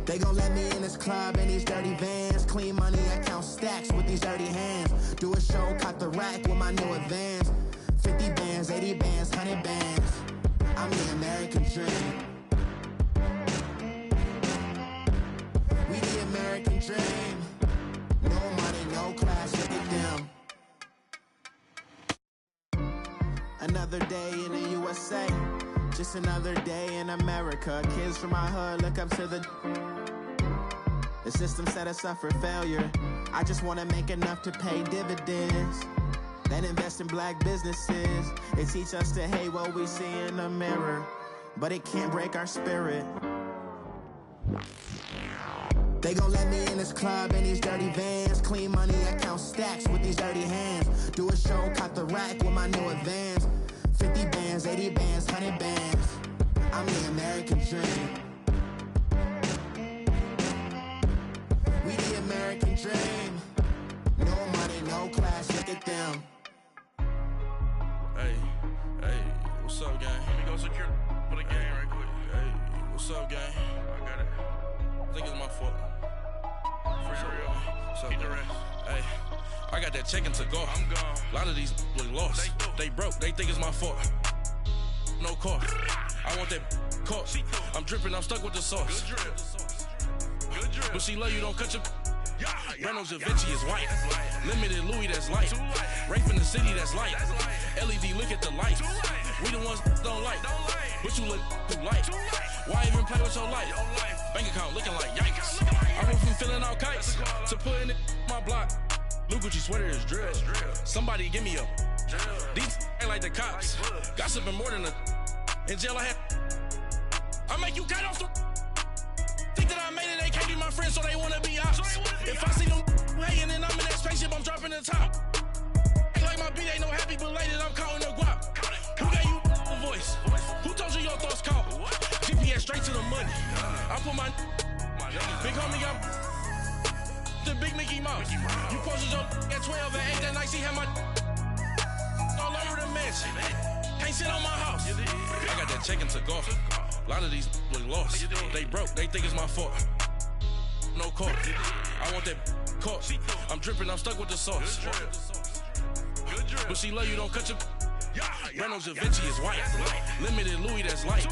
They gon' let me in this club in these dirty vans. Clean money, I count stacks with these dirty hands. Do a show, caught the rack with my new advance. 50 bands, 80 bands, 100 bands. I'm the American dream. We the American dream. No money, no class, look at them. Another day in the USA. Just another day in America. Kids from my hood look up to the system set us up for failure. I just wanna make enough to pay dividends. Then invest in black businesses. It teach us to hate what we see in the mirror, but it can't break our spirit. They gon' let me in this club in these dirty vans. Clean money, I count stacks with these dirty hands. Do a show, caught the rack with my new advance. 50 bands, 80 bands, 100 bands. I'm the American dream. We the American dream. No money, no class, look at them. Hey, what's up, gang? Let me go secure for the game right quick. Hey, what's up, gang? I got it. I think it's my fault. For real. What's up, keep the rest. Hey, I got that check-in to go. I'm gone. A lot of these look lost. They broke. They think it's my fault. No car. I want that caught. I'm dripping. I'm stuck with the sauce. Good drip. Good drip. But she love you. Don't cut your. Reynolds Da Vinci is white. Limited Louis, that's light. Rape in the city, that's light. LED, look at the light. We the ones don't like. But you look too light. Why even play with your life? Bank account looking like yikes. I went from filling out kites to putting it in my block. Blue Gucci sweater is drill. Somebody give me a. These ain't like the cops. Gossiping more than a. In jail I had. I make you cut off the. Think that I made it, they can't be my friends, so they wanna be ops. If I see them hating and I'm in that spaceship, I'm dropping the top. Ain't like my beat, ain't no happy belated, I'm counting the guap. Who gave you a voice? Who told you your thoughts count? GPS straight to the money. I put my big homie got the big Mickey Mouse. You posted your at 12 and 8 that night, she had my all over the mansion. Can't sit on my house. I got that check-in to go. A lot of these look lost. They broke, they think it's my fault. No car. I want that caught. I'm dripping, I'm stuck with the sauce. But she love you, don't cut your. Reynolds Da Vinci is white. Limited Louis, that's light.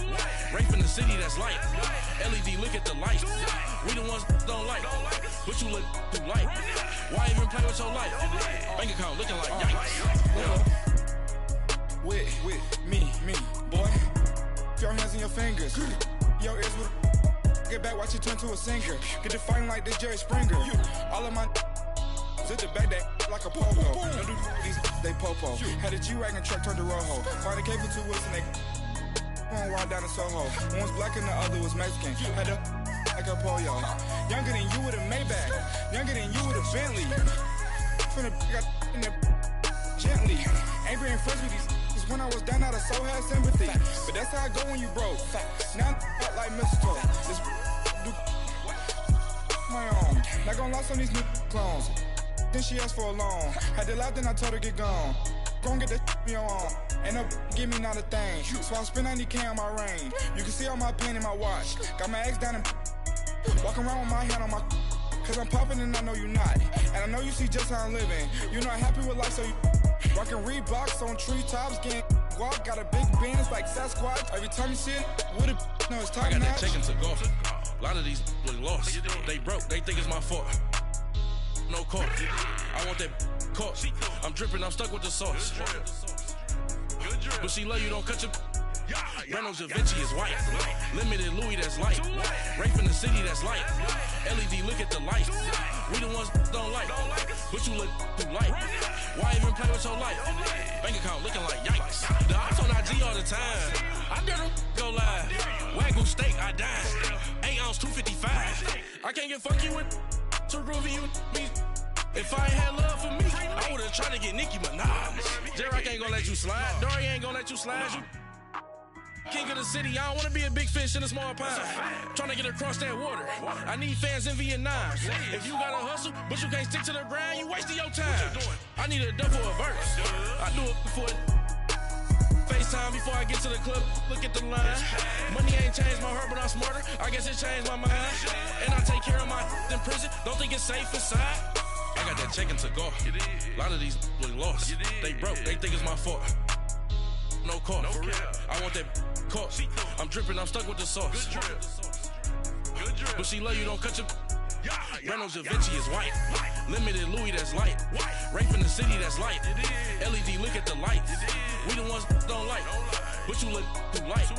Rape in the city, that's light. LED, look at the light. We the ones don't like. But you look too light. Why even play with your life? Bank account looking like yikes. With me, boy. Your hands in your fingers. Your ears with. Get back, watch you turn to a singer. Get to fighting like this Jerry Springer. All of my. Sit the back that like a pogo. Don't do these, they popo. Had a G-Wagon truck turned to Rojo. Find a cable 2 wheels and they. One wild down in Soho. One was black and the other was Mexican. Had a. Like a pollo. Younger than you with a Maybach. Younger than you with a Bentley. From the. Got in the. Gently. Angry and friends with these. When I was down out of soul had sympathy. But that's how I go when you broke. Now I'm like mistletoe. This do my own. Not gonna lie on these new clones. Then she asked for a loan. Had to laugh, then I told her get gone. Gon' get that me on. Ain't no give me not a thing. So I spend 90K on my range. You can see all my pain in my watch. Got my ex down and walking around with my hand on my. Cause I'm popping and I know you not. And I know you see just how I'm living. You're not happy with life, so you. Rockin' Reeboks on treetops, getting guap, got a big bands like Sasquatch. Every time you see it, with it, no, it's top I got notch. that check-in to go. A lot of these look lost. They broke, they think it's my fault. No car. I want that caught. I'm dripping, I'm stuck with the sauce. But she love you, don't cut your. Reynolds Da Vinci is white. Limited Louis, that's light. Rape in the city, that's light. LED, look at the light. We the ones don't like. But you look too light. Why even play with your life? Bank account looking like yikes. The ops on IG all the time. I dare them go live. Wagyu steak, I died. 8 ounce, 255. I can't get funky with too groovy you me. If I ain't had love for me, I would've tried to get Nicki Minaj. J-Rock ain't gonna let you slide. Dory ain't gonna let you slide. You king of the city, I don't wanna be a big fish in a small pond. Trying to get across that water. I need fans in Vietnam. If you gotta hustle, but you can't stick to the grind, you wasting your time. I need a double a verse. I do it before FaceTime before I get to the club. Look at the line. Money ain't changed my heart, but I'm smarter. I guess it changed my mind. And I take care of my in prison. Don't think it's safe inside. I got that check to go. A lot of these look lost. They broke. They think it's my fault. No call. For real. I want that caught. I'm dripping. I'm stuck with the sauce. Good drip. But she love you. Don't cut your. Reynolds Da Vinci is white. Limited Louis, that's light. Rape in the city, that's light. LED, look at the lights. We the ones don't like. But you look too light.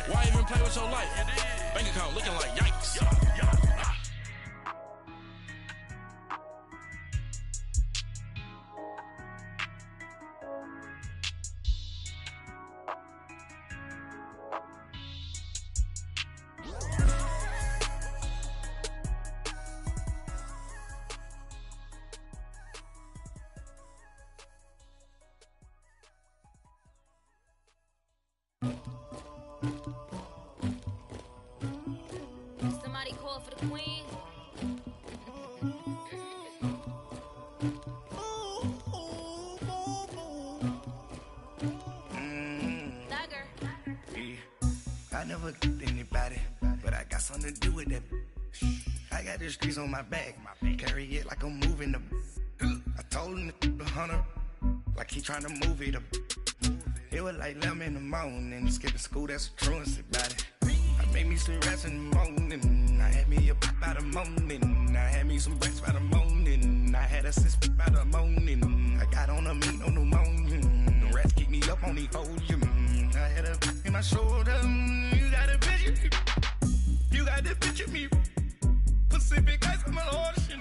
Why even play with your life? Bank account looking like yikes. Somebody call for the queen. Dagger. Yeah. I never did anybody, but I got something to do with that. I got the streets on my back, carry it like I'm moving the. I told him the hunter, like he trying to move it up. It was like 11 in the morning, skipping school, that's a truancy about it. I made me some rest in the morning, I had me up by the morning, I had me some breaks by the morning, I had a sis by the morning, I got on a meat on the morning, the rats keep me up on the podium, I had a in my shoulder, you got a picture, you got the picture me, Pacific ice on my ocean,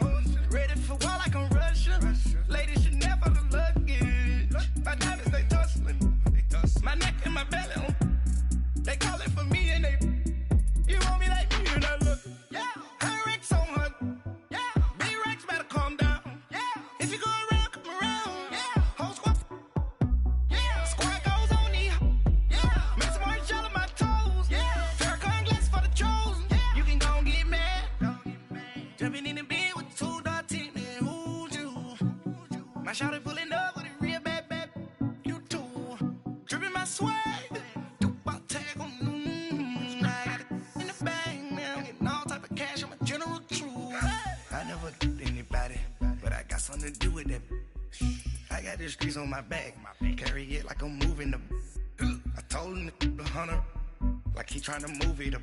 ready for war like I'm Russian, ladies should never the luggage, my diamonds they tussling, my neck and my belly on, they calling for me and they, you want me like me and I look, yeah, her Rex on her, yeah, big Rex better calm down, yeah, if you go around, come around, yeah, whole squad, yeah, squad goes on me, yeah, make some orange gel on my toes, yeah, Farrakhan glass for the chosen, yeah, you can go and get mad, jumping in the bed with 2 dark teeth, man, who's you, my shawty pulling up with a real bad, you too, dripping my swag, something to do with that. I got the streets on my back, carry it like I'm moving the. I told him the hunter, like he trying to move it up.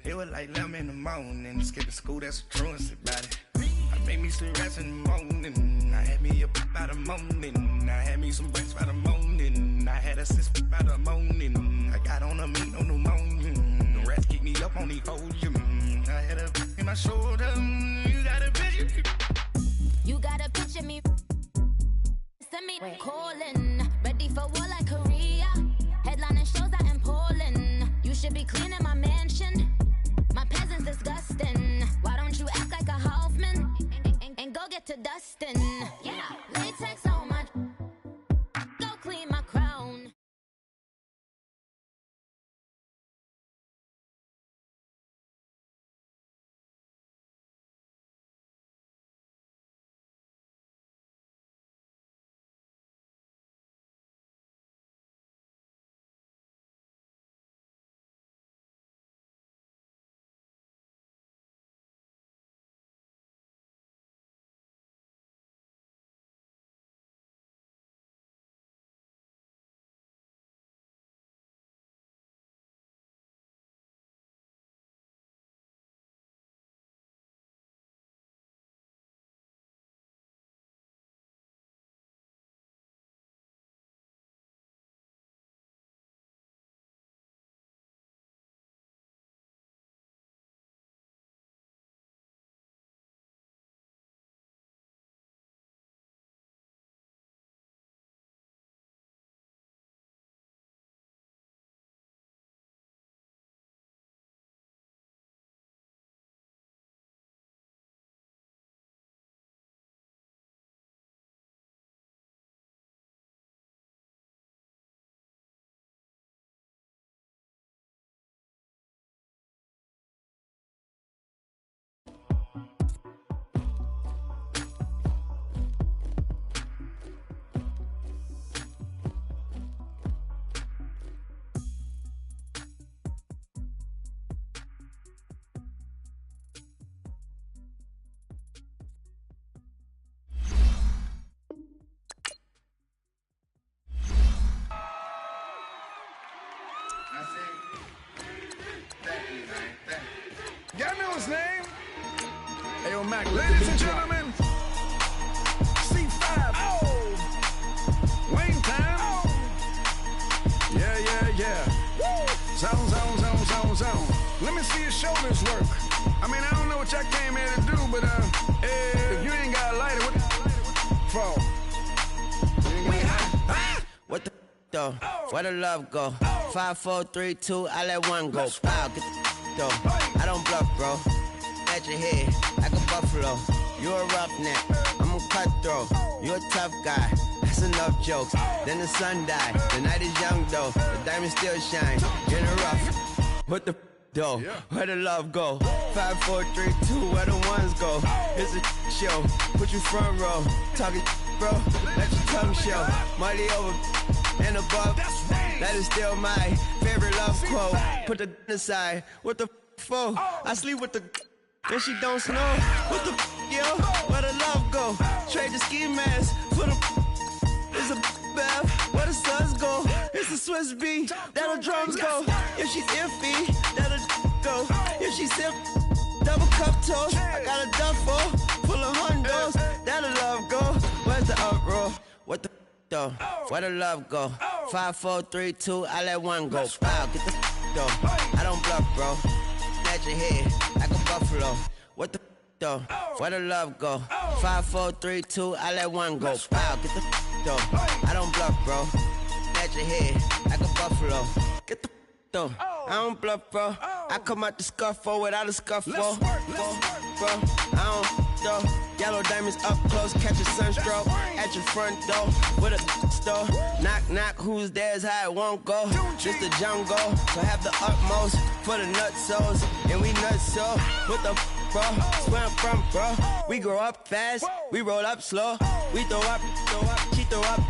It was like 11 in the morning, skipping school, that's a truancy about it. I made me some rest in the morning, I had me up by the morning, I had me some breaks by the morning, I had a sis by the morning, I got on a meat on the morning, the rats keep me up on the podium, I had a in my shoulder, you got a picture. You gotta picture me. Send me calling. Ready for war like Korea. Headlining shows out in Poland. You should be cleaning my mansion. My peasants disgusting. Why don't you act like a Hoffman? And go get to dustin'. Yeah, latex on my. Go clean my crown. his name? Ayo, Mac, ladies and gentlemen, C5. Oh, Wayne time. Oh. Yeah. Zone. Let me see your shoulders work. I mean, I don't know what y'all came here to do, but if you ain't got a lighter, what for? What the though? Where the love go? 5, 4, 3, 2, I let one go. Wow, get the though. I don't bluff, bro. At your head, like a buffalo. You a roughneck, I'm a cutthroat. You a tough guy, that's enough jokes. Then the sun died, the night is young though. The diamonds still shine, in the rough. What the though? Where the love go? 5, 4, 3, 2, where the ones go? It's a show, put you front row. Talking bro, let your tongue show. Money over and above, that is still my favorite love quote. Put the aside, what the for? I sleep with the and she don't snow. What the yo? Where the love go? Trade the ski mask for the it's a bath. Where the suns go? It's the Swiss beat. That'll drums go. If she's iffy, that'll go. If she's sip, double cup toast. I got a duffel full of hundos. That'll love go. Where's the uproar? What the though? Where the love go? 5, 4, 3, 2, I let one go. Wow, get the though. I don't bluff, bro. At your head, like a buffalo. What the though? Where the love go? 5, 4, 3, 2, I let one go. Wow, get the though. I don't bluff, bro. At your head, like a buffalo. Get the though. I don't bluff, bro. I come out the scuffle without a scuffle. Bro, I don't though. Yellow diamonds up close, catch a sunstroke at your front door with a store. Knock, knock, who's there's how it won't go. Just the jungle, so have the utmost for the nutsos. And we nutso, what the bro? Where I'm from, bro? We grow up fast, we roll up slow. We throw up, she throw up.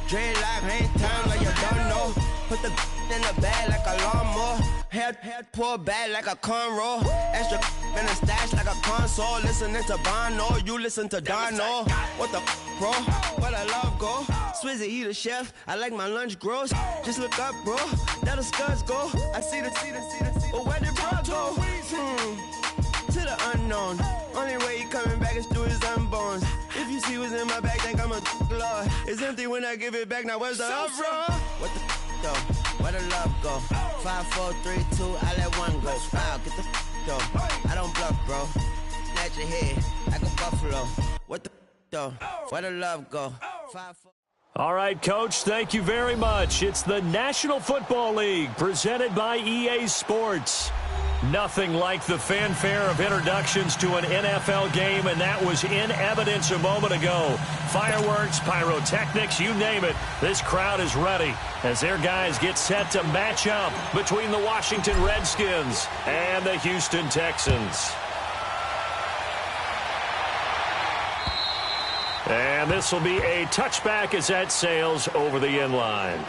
Dreadlock, hang time like you don't know. Put the in the bag like a lawnmower. Head pull back like a cornrow. Extra in the stash like a console. Listening to Bono, you listen to Dono. What the bro? Where the love go? Swizzy, he the chef. I like my lunch gross. Just look up, bro. That'll scuds go. I see the. But where did bro go? To the unknown. Only way he coming back is through his unborns. If you see what's in my bag, think I'm a lord. It's empty when I give it back. Now where's the uproar? What the though? Where the love go? 5, 4, 3, 2, I let one go. Wow, get the though. I don't bluff, bro. At your head, like a buffalo. What the though? Where the love go? 5, 4. All right, Coach, thank you very much. It's the National Football League presented by EA Sports. Nothing like the fanfare of introductions to an NFL game, and that was in evidence a moment ago. Fireworks, pyrotechnics, you name it. This crowd is ready as their guys get set to match up between the Washington Redskins and the Houston Texans. And this will be a touchback as that sails over the end line.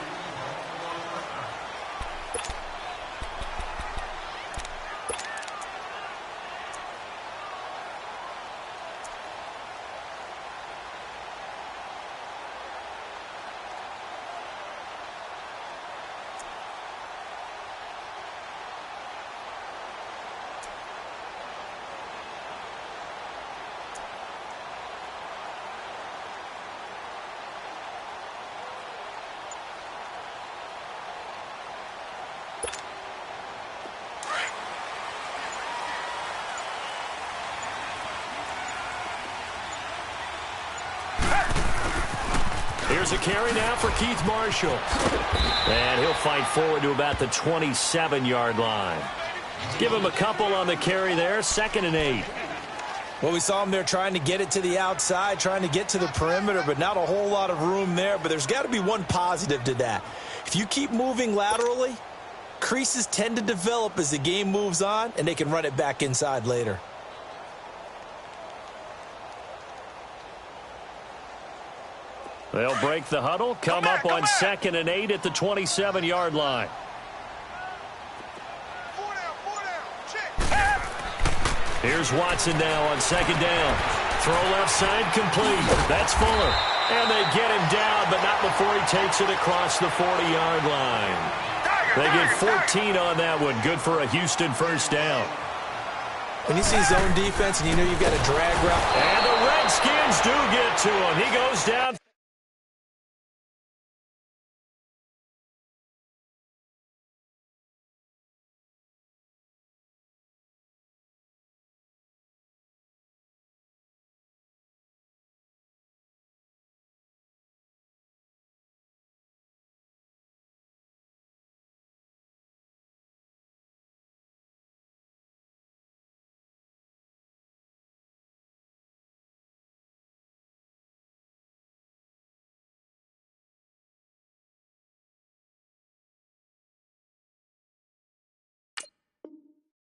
Here's a carry now for Keith Marshall. And he'll fight forward to about the 27-yard line. Give him a couple on the carry there, 2nd and 8. Well, we saw him there trying to get it to the outside, trying to get to the perimeter, but not a whole lot of room there. But there's got to be one positive to that. If you keep moving laterally, creases tend to develop as the game moves on, and they can run it back inside later. They'll break the huddle, come up on 2nd and 8 at the 27-yard line. Here's Watson now on 2nd down. Throw left side complete. That's Fuller. And they get him down, but not before he takes it across the 40-yard line. They get 14 on that one. Good for a Houston first down. When you see zone defense and you know you've got a drag route. And the Redskins do get to him. He goes down.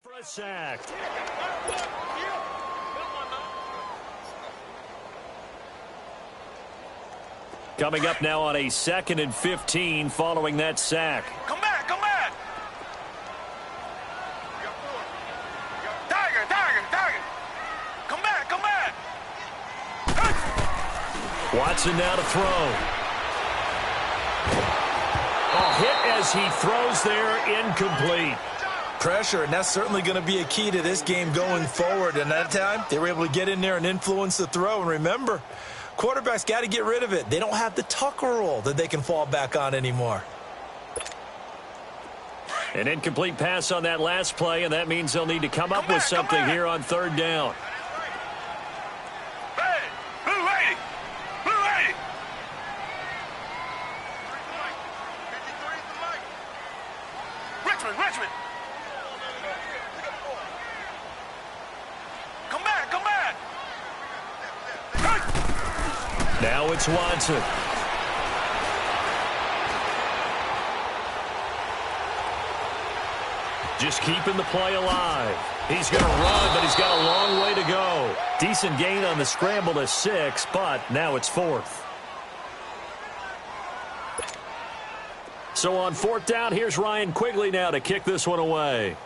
For a sack. Coming up now on a 2nd and 15 following that sack. Come back, come back. Tiger. Come back, come back. Watson now to throw. A hit as he throws there, incomplete. Pressure, and that's certainly going to be a key to this game going forward. And that time, they were able to get in there and influence the throw. And remember, quarterbacks got to get rid of it. They don't have the Tucker rule that they can fall back on anymore. An incomplete pass on that last play, and that means they'll need to come up with something here on 3rd down. Hey, blue lady. Richmond. Come back. Now it's Watson. Just keeping the play alive. He's going to run, but he's got a long way to go. Decent gain on the scramble to 6, but now it's 4th. So on 4th down, here's Ryan Quigley now to kick this one away.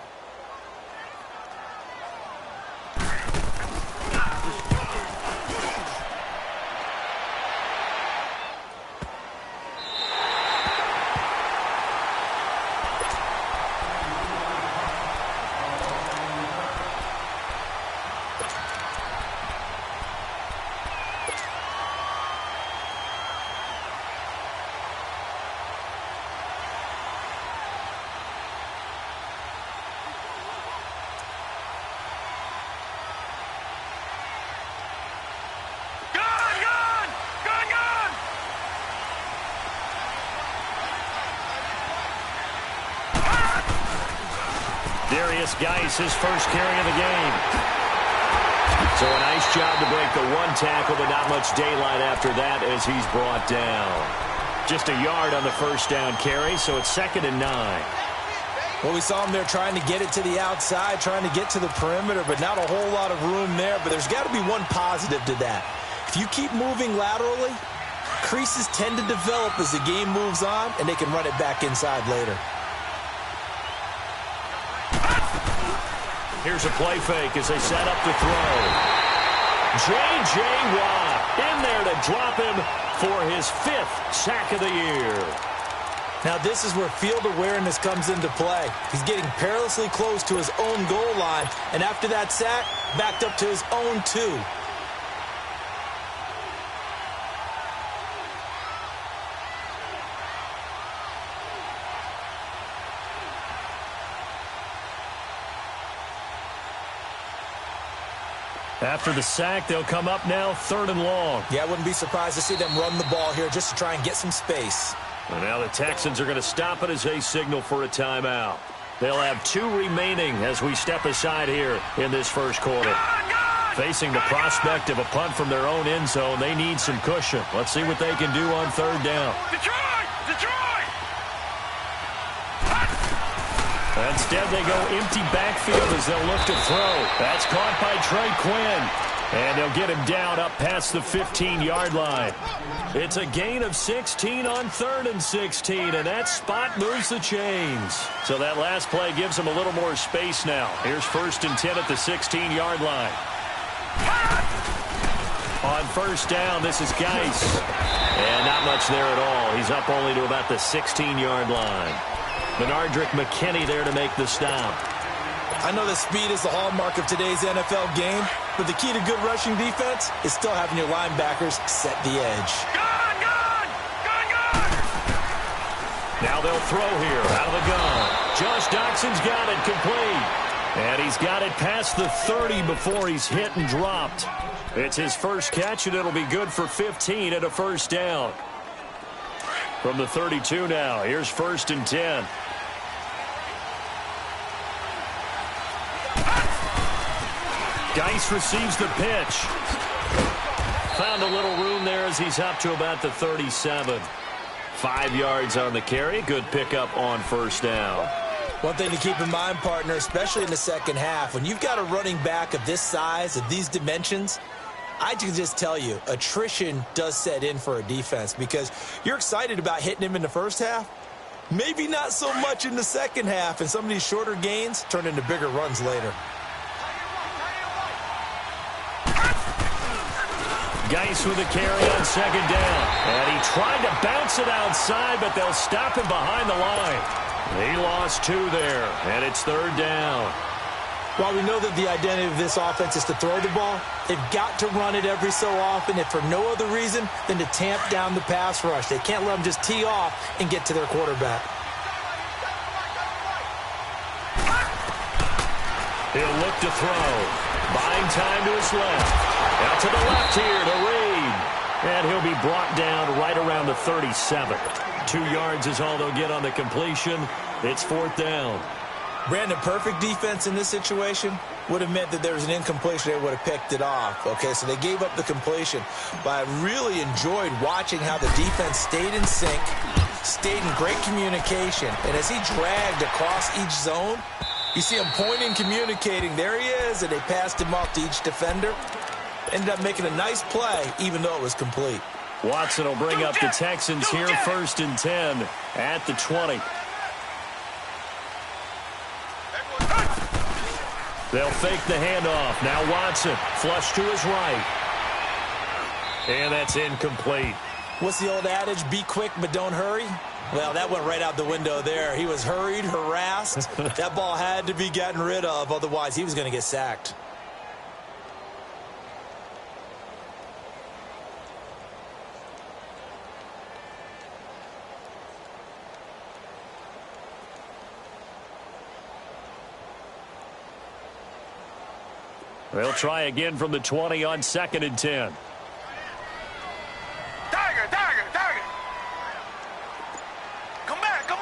Geis, his first carry of the game. So a nice job to break the 1 tackle, but not much daylight after that as he's brought down. Just a yard on the 1st down carry, so it's 2nd and 9. Well, we saw him there trying to get it to the outside, trying to get to the perimeter, but not a whole lot of room there. But there's got to be one positive to that. If you keep moving laterally, creases tend to develop as the game moves on, and they can run it back inside later. Here's a play fake as they set up to throw. J.J. Watt in there to drop him for his 5th sack of the year. Now this is where field awareness comes into play. He's getting perilously close to his own goal line, and after that sack, backed up to his own 2. After the sack, they'll come up now 3rd and long. Yeah, I wouldn't be surprised to see them run the ball here just to try and get some space. And now the Texans are going to stop it as they signal for a timeout. They'll have 2 remaining as we step aside here in this 1st quarter. Facing the prospect of a punt from their own end zone, they need some cushion. Let's see what they can do on 3rd down. Detroit! Instead, they go empty backfield as they'll look to throw. That's caught by Trey Quinn. And they'll get him down up past the 15-yard line. It's a gain of 16 on 3rd and 16, and that spot moves the chains. So that last play gives them a little more space now. Here's 1st and 10 at the 16-yard line. On 1st down, this is Geis. And not much there at all. He's up only to about the 16-yard line. Benardrick McKinney there to make the stop. I know that speed is the hallmark of today's NFL game, but the key to good rushing defense is still having your linebackers set the edge. Now they'll throw here out of the gun. Josh Doxson's got it complete. And he's got it past the 30 before he's hit and dropped. It's his first catch, and it'll be good for 15 and a first down. From the 32 now, here's 1st and 10. Geis receives the pitch. Found a little room there as he's up to about the 37. 5 yards on the carry. Good pickup on first down. One thing to keep in mind, partner, especially in the second half, when you've got a running back of this size, of these dimensions, I can just tell you, attrition does set in for a defense because you're excited about hitting him in the first half. Maybe not so much in the second half, and some of these shorter gains turn into bigger runs later. Geis with a carry on second down. And he tried to bounce it outside, but they'll stop him behind the line. He lost 2 there, and it's 3rd down. While we know that the identity of this offense is to throw the ball, they've got to run it every so often, if for no other reason than to tamp down the pass rush. They can't let them just tee off and get to their quarterback. He'll look to throw. Buying time to his left. Out to the left here to Reed. And he'll be brought down right around the 37. 2 yards is all they'll get on the completion. It's 4th down. Brandon, perfect defense in this situation would have meant that there was an incompletion. They would have picked it off. Okay, so they gave up the completion. But I really enjoyed watching how the defense stayed in sync, stayed in great communication. And as he dragged across each zone, you see him pointing, communicating. There he is, and they passed him off to each defender. Ended up making a nice play, even though it was complete. Watson will bring up the Texans here, 1st and 10 at the 20. They'll fake the handoff. Now Watson, flush to his right. And that's incomplete. What's the old adage? Be quick, but don't hurry. Well, that went right out the window there. He was hurried, harassed. That ball had to be gotten rid of, otherwise he was going to get sacked. They'll try again from the 20 on 2nd and 10. Tiger. Come back.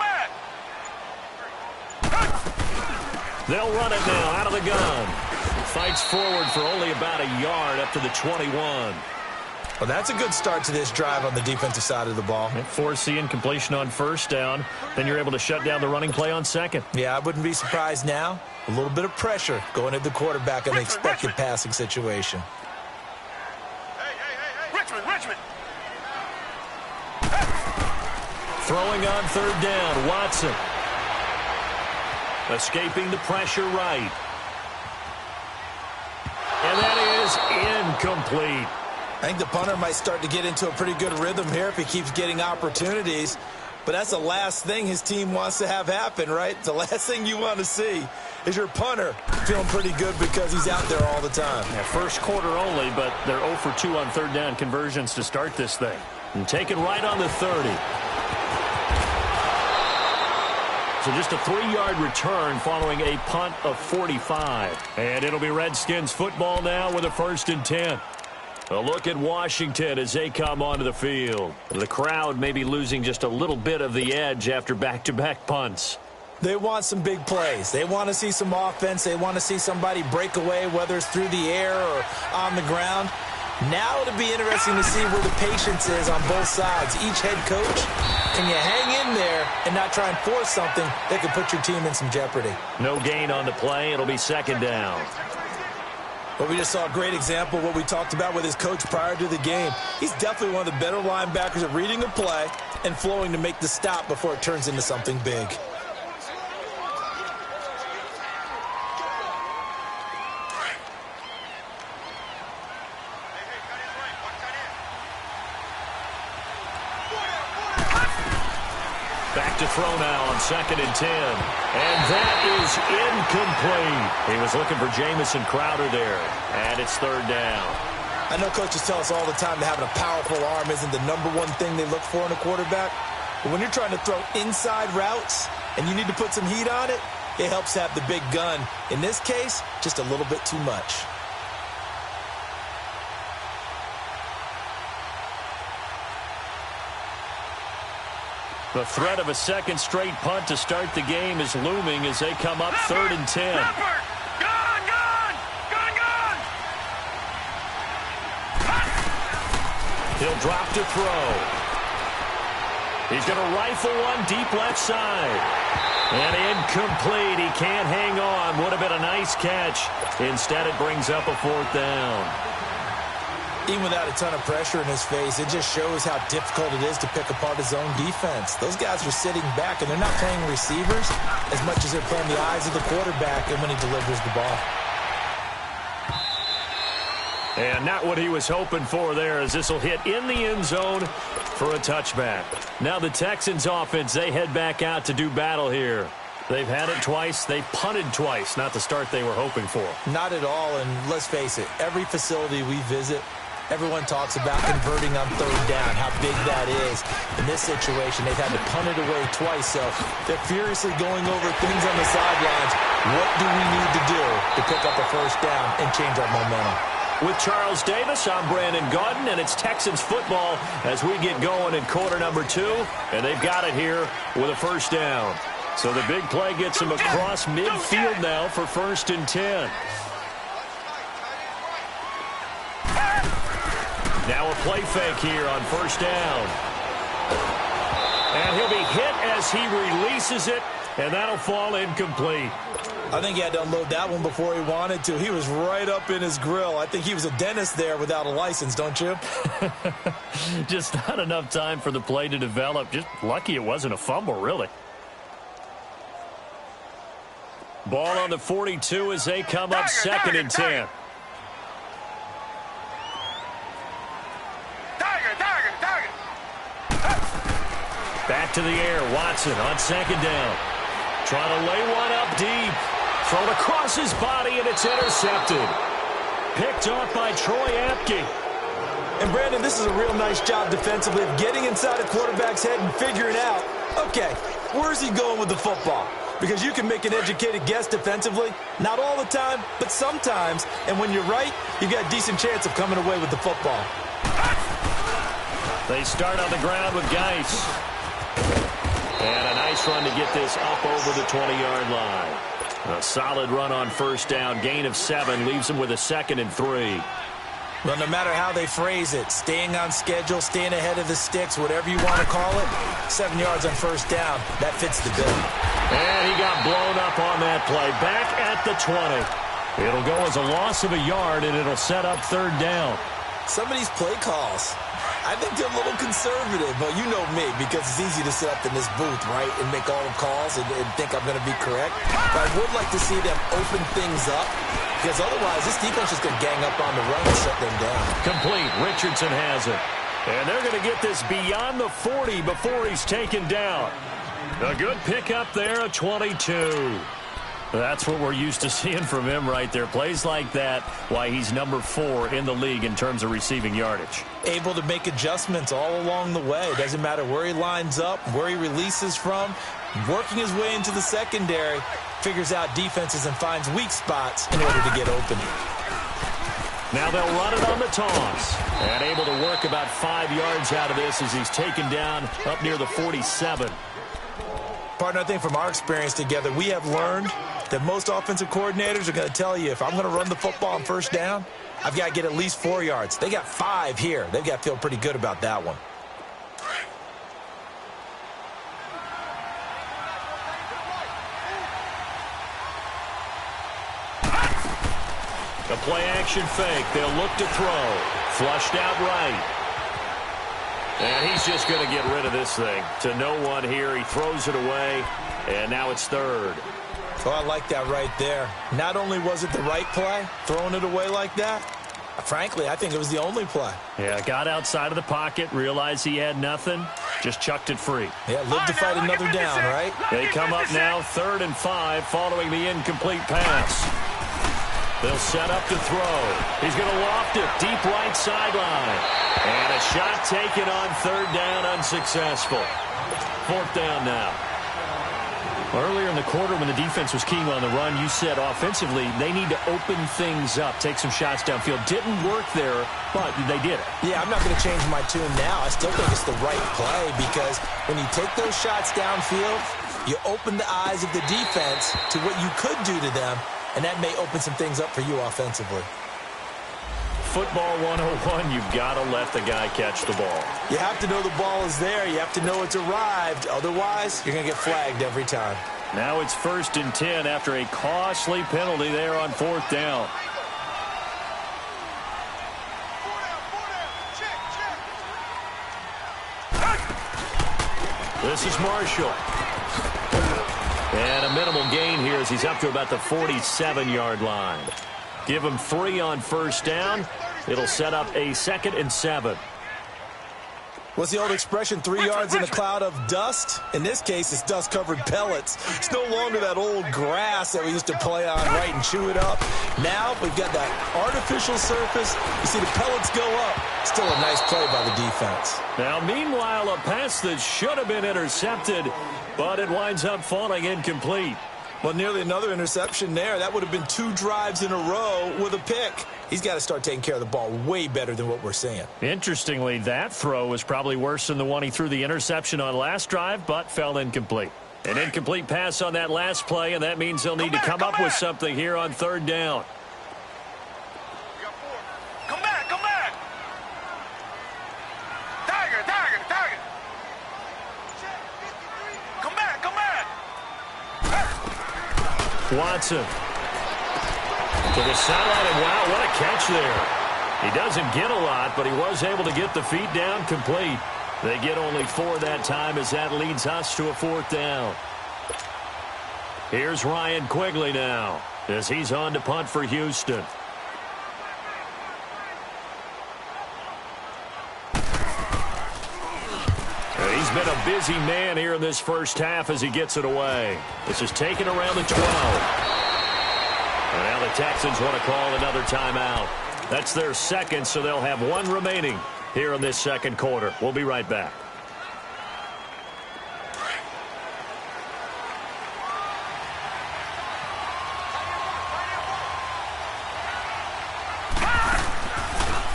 They'll run it now out of the gun. Fights forward for only about a yard up to the 21. Well, that's a good start to this drive on the defensive side of the ball. Force the incompletion on first down. Then you're able to shut down the running play on second. Yeah, I wouldn't be surprised now. A little bit of pressure going at the quarterback in the expected passing situation. Richmond. Throwing on 3rd down, Watson. Escaping the pressure right. And that is incomplete. I think the punter might start to get into a pretty good rhythm here if he keeps getting opportunities. But that's the last thing his team wants to have happen, right? The last thing you want to see is your punter feeling pretty good because he's out there all the time. Yeah, first quarter only, but they're 0 for 2 on 3rd down conversions to start this thing. And taken right on the 30. So just a 3-yard return following a punt of 45. And it'll be Redskins football now with a 1st and 10. A look at Washington as they come onto the field. The crowd may be losing just a little bit of the edge after back-to-back punts. They want some big plays. They want to see some offense. They want to see somebody break away, whether it's through the air or on the ground. Now it'll be interesting to see where the patience is on both sides. Each head coach, can you hang in there and not try and force something that could put your team in some jeopardy? No gain on the play. It'll be 2nd down. But we just saw a great example of what we talked about with his coach prior to the game. He's definitely one of the better linebackers at reading a play and flowing to make the stop before it turns into something big. Back to throw now on 2nd and 10. And that is incomplete. He was looking for Jamison Crowder there. And it's 3rd down. I know coaches tell us all the time that having a powerful arm isn't the #1 thing they look for in a quarterback. But when you're trying to throw inside routes and you need to put some heat on it, it helps have the big gun. In this case, just a little bit too much. The threat of a second straight punt to start the game is looming as they come up 3rd and 10. He'll drop to throw. He's going to rifle one deep left side. And incomplete. He can't hang on. Would have been a nice catch. Instead, it brings up a 4th down. Even without a ton of pressure in his face, it just shows how difficult it is to pick apart his own defense. Those guys are sitting back, and they're not playing receivers as much as they're playing the eyes of the quarterback and when he delivers the ball. And not what he was hoping for there, as this will hit in the end zone for a touchback. Now the Texans offense, they head back out to do battle here. They've had it twice. They've punted twice. Not the start they were hoping for. Not at all, and let's face it, every facility we visit, everyone talks about converting on 3rd down, how big that is. In this situation, they've had to punt it away twice, so they're furiously going over things on the sidelines. What do we need to do to pick up a 1st down and change our momentum? With Charles Davis, I'm Brandon Gaudin, and it's Texans football as we get going in quarter number 2, and they've got it here with a 1st down. So the big play gets them across midfield now for 1st and 10. Now a play fake here on 1st down. And he'll be hit as he releases it, and that'll fall incomplete. I think he had to unload that one before he wanted to. He was right up in his grill. I think he was a dentist there without a license, don't you? Just not enough time for the play to develop. Just lucky it wasn't a fumble, really. Ball on the 42 as they come up 2nd and 10. Back to the air. Watson on 2nd down. Trying to lay one up deep. Thrown across his body, and it's intercepted. Picked off by Troy Apke. And, Brandon, this is a real nice job defensively of getting inside a quarterback's head and figuring out, okay, where's he going with the football? Because you can make an educated guess defensively. Not all the time, but sometimes. And when you're right, you've got a decent chance of coming away with the football. They start on the ground with Geis. And a nice run to get this up over the 20-yard line. A solid run on 1st down. Gain of 7 leaves them with a 2nd and 3. Well, no matter how they phrase it, staying on schedule, staying ahead of the sticks, whatever you want to call it, 7 yards on 1st down, that fits the bill. And he got blown up on that play. Back at the 20. It'll go as a loss of a yard, and it'll set up 3rd down. Some of these play calls, I think they're a little conservative, but you know me, because it's easy to sit up in this booth, right, and make all the calls and think I'm going to be correct. But I would like to see them open things up, because otherwise this defense is going to gang up on the run and shut them down. Complete. Richardson has it. And they're going to get this beyond the 40 before he's taken down. A good pickup there, a 22. That's what we're used to seeing from him right there. Plays like that, why he's number 4 in the league in terms of receiving yardage. Able to make adjustments all along the way. Doesn't matter where he lines up, where he releases from. Working his way into the secondary, figures out defenses and finds weak spots in order to get open. Now they'll run it on the toss. And able to work about 5 yards out of this as he's taken down up near the 47. Partner, I think from our experience together, we have learned that most offensive coordinators are going to tell you, if I'm going to run the football on 1st down, I've got to get at least 4 yards. They got 5 here. They've got to feel pretty good about that one. The play-action fake. They'll look to throw. Flushed out right. And he's just going to get rid of this thing. To no one here. He throws it away. And now it's 3rd. Oh, I like that right there. Not only was it the right play, throwing it away like that, Frankly, I think it was the only play. Yeah, got outside of the pocket, realized he had nothing, just chucked it free. Yeah, live to fight another down, right? They come up now 3rd and 5 following the incomplete pass. They'll set up to throw. He's going to loft it deep right sideline. And a shot taken on 3rd down, unsuccessful. 4th down now. Earlier in the quarter when the defense was keying on the run, you said offensively they need to open things up, take some shots downfield. Didn't work there, but they did it. Yeah, I'm not going to change my tune now. I still think it's the right play because when you take those shots downfield, you open the eyes of the defense to what you could do to them, and that may open some things up for you offensively. Football 101, you've got to let the guy catch the ball. You have to know the ball is there. You have to know it's arrived. Otherwise, you're going to get flagged every time. Now it's 1st and 10 after a costly penalty there on 4th down. This is Marshall. And a minimal gain here as he's up to about the 47-yard line. Give him 3 on 1st down. It'll set up a 2nd and 7. What's the old expression, 3 yards in a cloud of dust? In this case, it's dust-covered pellets. It's no longer that old grass that we used to play on, right, and chew it up. Now we've got that artificial surface. You see the pellets go up. Still a nice play by the defense. Now, meanwhile, a pass that should have been intercepted, but it winds up falling incomplete. Well, nearly another interception there. That would have been 2 drives in a row with a pick. He's got to start taking care of the ball way better than what we're seeing. Interestingly, that throw was probably worse than the one he threw the interception on last drive, but fell incomplete. An incomplete pass on that last play, and that means they'll need to come up with something here on 3rd down. Come back, come back. Tiger. Come back, come back. Watson. To the sideline, and wow, what a catch there. He doesn't get a lot, but he was able to get the feet down complete. They get only 4 that time as that leads us to a 4th down. Here's Ryan Quigley now as he's on to punt for Houston. He's been a busy man here in this first half as he gets it away. This is taken around the 12. And now the Texans want to call another timeout. That's their 2nd, so they'll have 1 remaining here in this 2nd quarter. We'll be right back.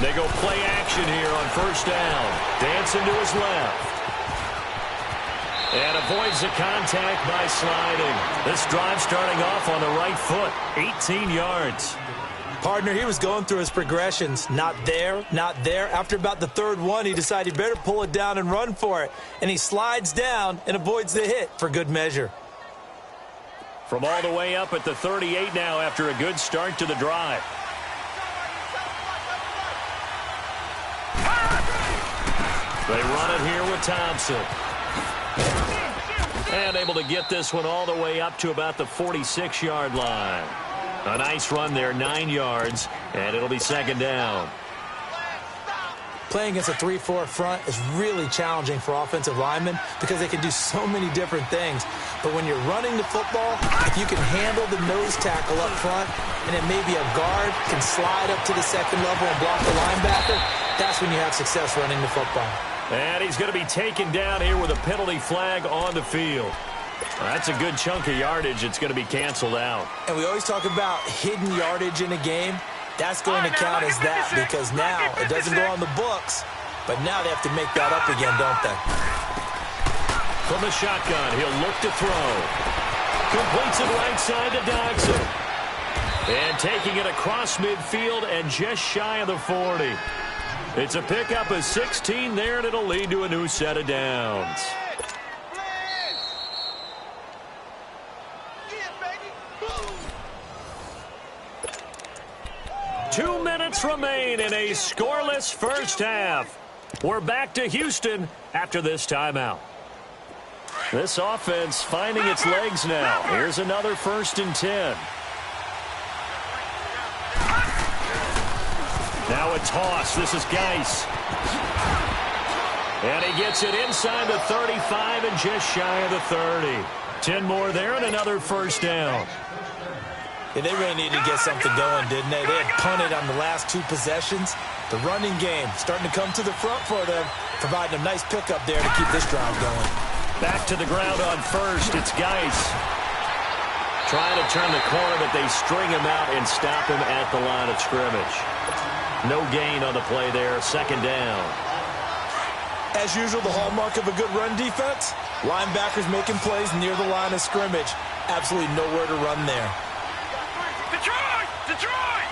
They go play action here on 1st down. Dancing to his left. And avoids the contact by sliding. This drive starting off on the right foot. 18 yards. Partner, he was going through his progressions. Not there, not there. After about the 3rd one, he decided he better pull it down and run for it. And he slides down and avoids the hit for good measure. From all the way up at the 38 now after a good start to the drive. They run it here with Thompson. And able to get this one all the way up to about the 46-yard line. A nice run there, 9 yards, and it'll be 2nd down. Playing against a 3-4 front is really challenging for offensive linemen because they can do so many different things. But when you're running the football, if you can handle the nose tackle up front, and then maybe a guard can slide up to the 2nd level and block the linebacker, that's when you have success running the football. And he's going to be taken down here with a penalty flag on the field. That's a good chunk of yardage. It's going to be canceled out. And we always talk about hidden yardage in a game. That's going to count as that because now it doesn't go on the books, but now they have to make that up again, don't they? From the shotgun, he'll look to throw. Completes it right side to Dodson. And taking it across midfield and just shy of the 40. It's a pickup of 16 there, and it'll lead to a new set of downs. Two minutes remain in a scoreless first half. We're back to Houston after this timeout. This offense finding its legs now. Here's another 1st and 10. Now a toss. This is Geis. And he gets it inside the 35 and just shy of the 30. 10 more there and another first down. Yeah, they really needed to get something going, didn't they? They had punted on the last 2 possessions. The running game starting to come to the front for them, providing a nice pickup there to keep this drive going. Back to the ground on first. It's Geis. Trying to turn the corner, but they string him out and stop him at the line of scrimmage. No gain on the play there. Second down. As usual, the hallmark of a good run defense, linebackers making plays near the line of scrimmage. Absolutely nowhere to run there. Detroit! Detroit!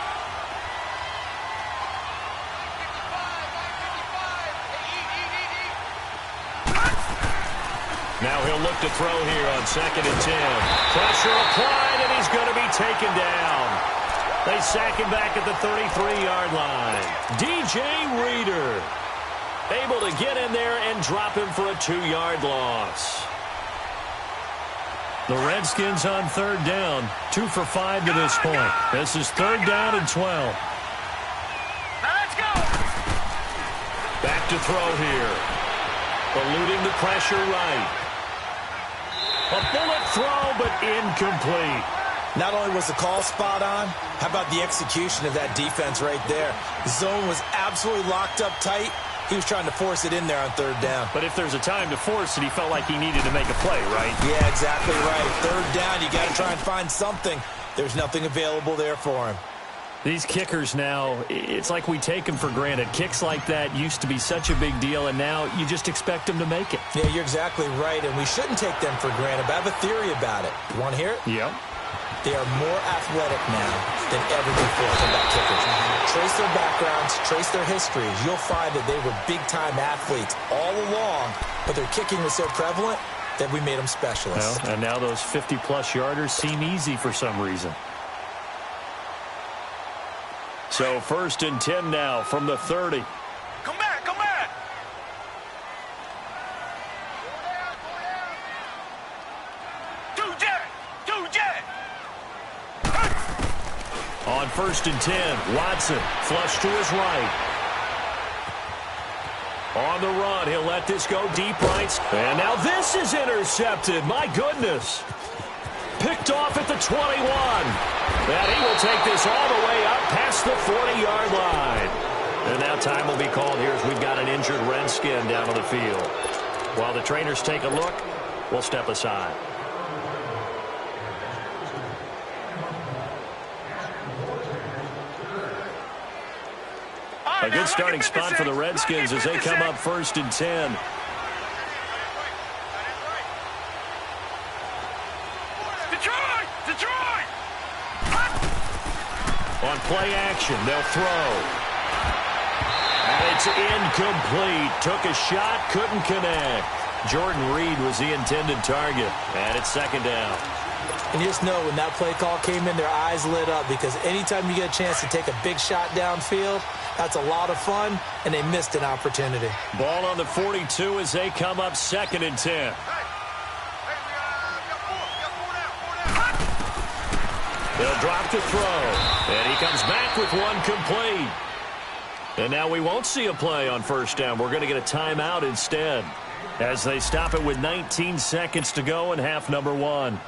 Now he'll look to throw here on 2nd and 10. Pressure applied, and he's going to be taken down. They sack him back at the 33-yard line. DJ Reader able to get in there and drop him for a 2-yard loss. The Redskins on 3rd down, 2 for 5 to this point. This is 3rd down and 12. Now let's go! Back to throw here. Eluding the pressure right. A bullet throw, but incomplete. Not only was the call spot on, how about the execution of that defense right there? The zone was absolutely locked up tight. He was trying to force it in there on 3rd down. But if there's a time to force it, he felt like he needed to make a play, right? Yeah, exactly right. 3rd down, you got to try and find something. There's nothing available there for him. These kickers now, it's like we take them for granted. Kicks like that used to be such a big deal, and now you just expect them to make it. Yeah, you're exactly right, and we shouldn't take them for granted, but I have a theory about it. You want to hear it? Yeah. They are more athletic now than ever before from that kickers. Trace their backgrounds, trace their histories. You'll find that they were big-time athletes all along, but their kicking was so prevalent that we made them specialists. Well, and now those 50-plus yarders seem easy for some reason. So 1st and 10 now from the 30. Come back, come back! Two jet! On 1st and 10, Watson flush to his right. On the run, he'll let this go deep right. And now this is intercepted. My goodness. Picked off at the 21. And he will take this all the way up past the 40-yard line. And now time will be called here as we've got an injured Redskin down on the field. While the trainers take a look, we'll step aside. A good starting spot for the Redskins as they come up 1st and 10. Detroit! On play action, they'll throw. And it's incomplete. Took a shot, couldn't connect. Jordan Reed was the intended target. And it's 2nd down. And you just know when that play call came in, their eyes lit up because anytime you get a chance to take a big shot downfield, that's a lot of fun, and they missed an opportunity. Ball on the 42 as they come up 2nd and 10. They'll drop to throw, and he comes back with one complete. And now we won't see a play on 1st down. We're going to get a timeout instead as they stop it with 19 seconds to go in half number 1.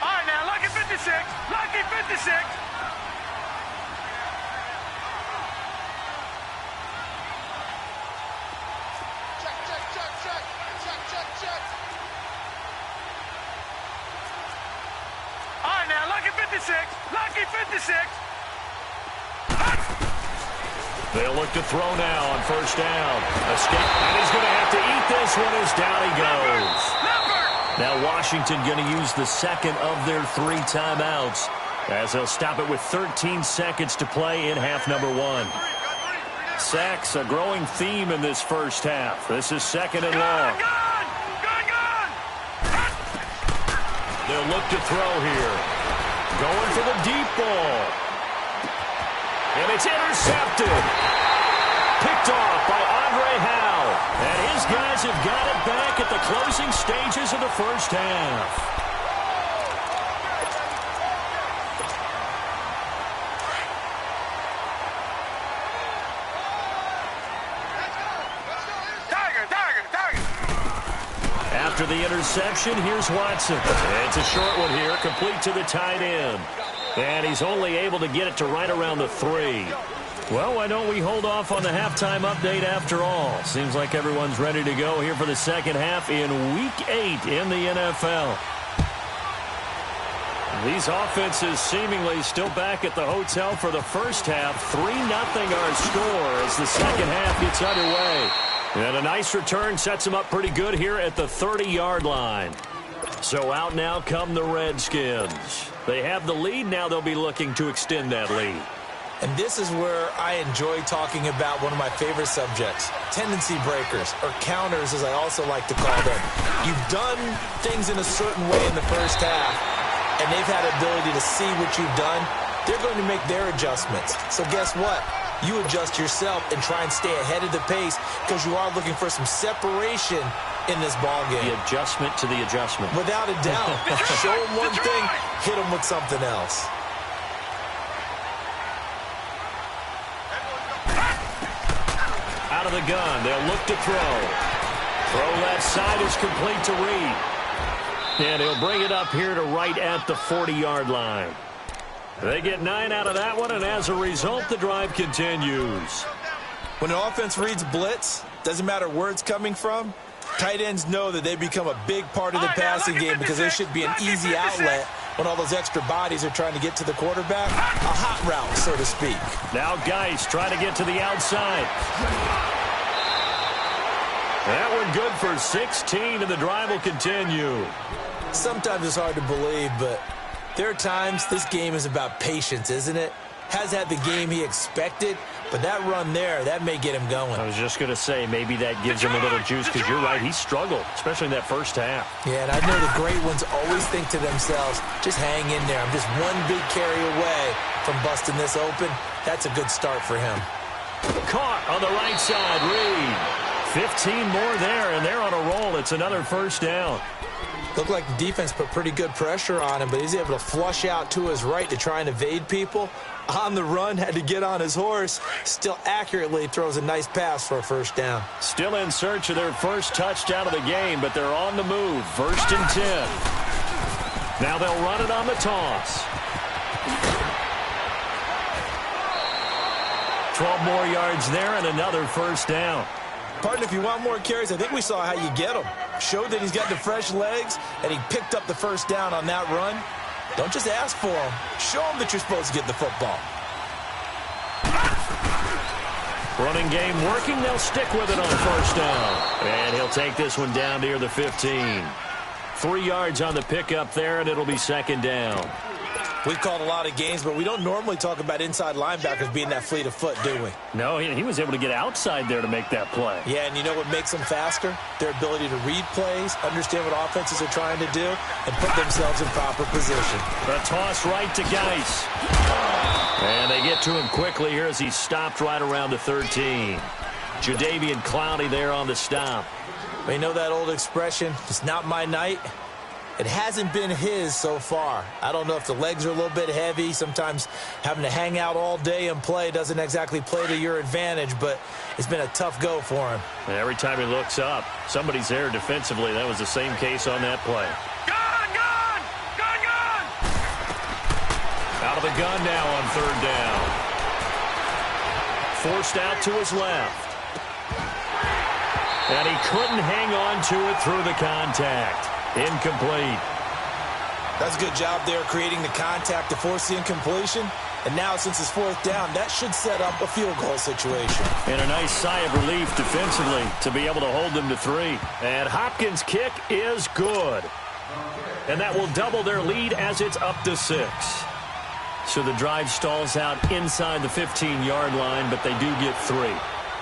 All right, now, lucky 56. Lucky 56. All right, now, lucky 56. Lucky 56. They'll look to throw now on 1st down. Escape, and he's going to have to eat this one as down he goes. Now Washington going to use the 2nd of their 3 timeouts as they'll stop it with 13 seconds to play in half number 1. Sacks, a growing theme in this first half. This is 2nd and long. They'll look to throw here. Going for the deep ball. And it's intercepted. Picked off by Andre Howe. And the first half. After the interception, here's Watson. It's a short one here, complete to the tight end. And he's only able to get it to right around the 3. Well, why don't we hold off on the halftime update after all? Seems like everyone's ready to go here for the second half in Week 8 in the NFL. These offenses seemingly still back at the hotel for the first half. 3-0 our score as the second half gets underway. And a nice return sets him up pretty good here at the 30-yard line. So out now come the Redskins. They have the lead. Now they'll be looking to extend that lead. And this is where I enjoy talking about one of my favorite subjects, tendency breakers, or counters as I also like to call them. You've done things in a certain way in the first half, and they've had ability to see what you've done. They're going to make their adjustments. So guess what? You adjust yourself and try and stay ahead of the pace because you are looking for some separation in this ball game. The adjustment to the adjustment. Without a doubt. Show them one thing, hit them with something else. Out of the gun, they'll look to throw. Throw left side is complete to Reed. And he'll bring it up here to right at the 40-yard line. They get 9 out of that one, and as a result, the drive continues. When an offense reads blitz, doesn't matter where it's coming from, tight ends know that they become a big part of the passing game because there should be an easy outlet when all those extra bodies are trying to get to the quarterback. A hot route, so to speak. Now Geis trying to get to the outside. That one good for 16, and the drive will continue. Sometimes it's hard to believe, but there are times this game is about patience, isn't it? Has had the game he expected, but that run there, that may get him going. I was just going to say, maybe that gives him a little juice, because you're right, he struggled, especially in that first half. Yeah, and I know the great ones always think to themselves, just hang in there. I'm just one big carry away from busting this open. That's a good start for him. Caught on the right side, Reed. 15 more there, and they're on a roll. It's another first down. Looked like the defense put pretty good pressure on him, but he's able to flush out to his right to try and evade people. On the run, had to get on his horse. Still accurately throws a nice pass for a first down. Still in search of their first touchdown of the game, but they're on the move. 1st and 10. Now they'll run it on the toss. 12 more yards there and another first down. Partner, if you want more carries, I think we saw how you get them. Showed that he's got the fresh legs, and he picked up the first down on that run. Don't just ask for them. Show them that you're supposed to get the football. Running game working. They'll stick with it on first down. And he'll take this one down near the 15. 3 yards on the pickup there, and it'll be second down. We've called a lot of games, but we don't normally talk about inside linebackers being that fleet of foot, do we? No, he was able to get outside there to make that play. Yeah, and you know what makes them faster? Their ability to read plays, understand what offenses are trying to do, and put themselves in proper position. The toss right to Geis. And they get to him quickly here as he's stopped right around the 13. Jadeveon Clowney there on the stop. Well, you know that old expression, it's not my night? It hasn't been his so far. I don't know if the legs are a little bit heavy. Sometimes having to hang out all day and play doesn't exactly play to your advantage, but it's been a tough go for him. And every time he looks up, somebody's there defensively. That was the same case on that play. Gun! Out of the gun now on third down. Forced out to his left. And he couldn't hang on to it through the contact. Incomplete. That's a good job there creating the contact to force the incompletion. And now since it's fourth down, that should set up a field goal situation. And a nice sigh of relief defensively to be able to hold them to 3. And Hopkins' kick is good. And that will double their lead as it's up to 6. So the drive stalls out inside the 15-yard line, but they do get 3.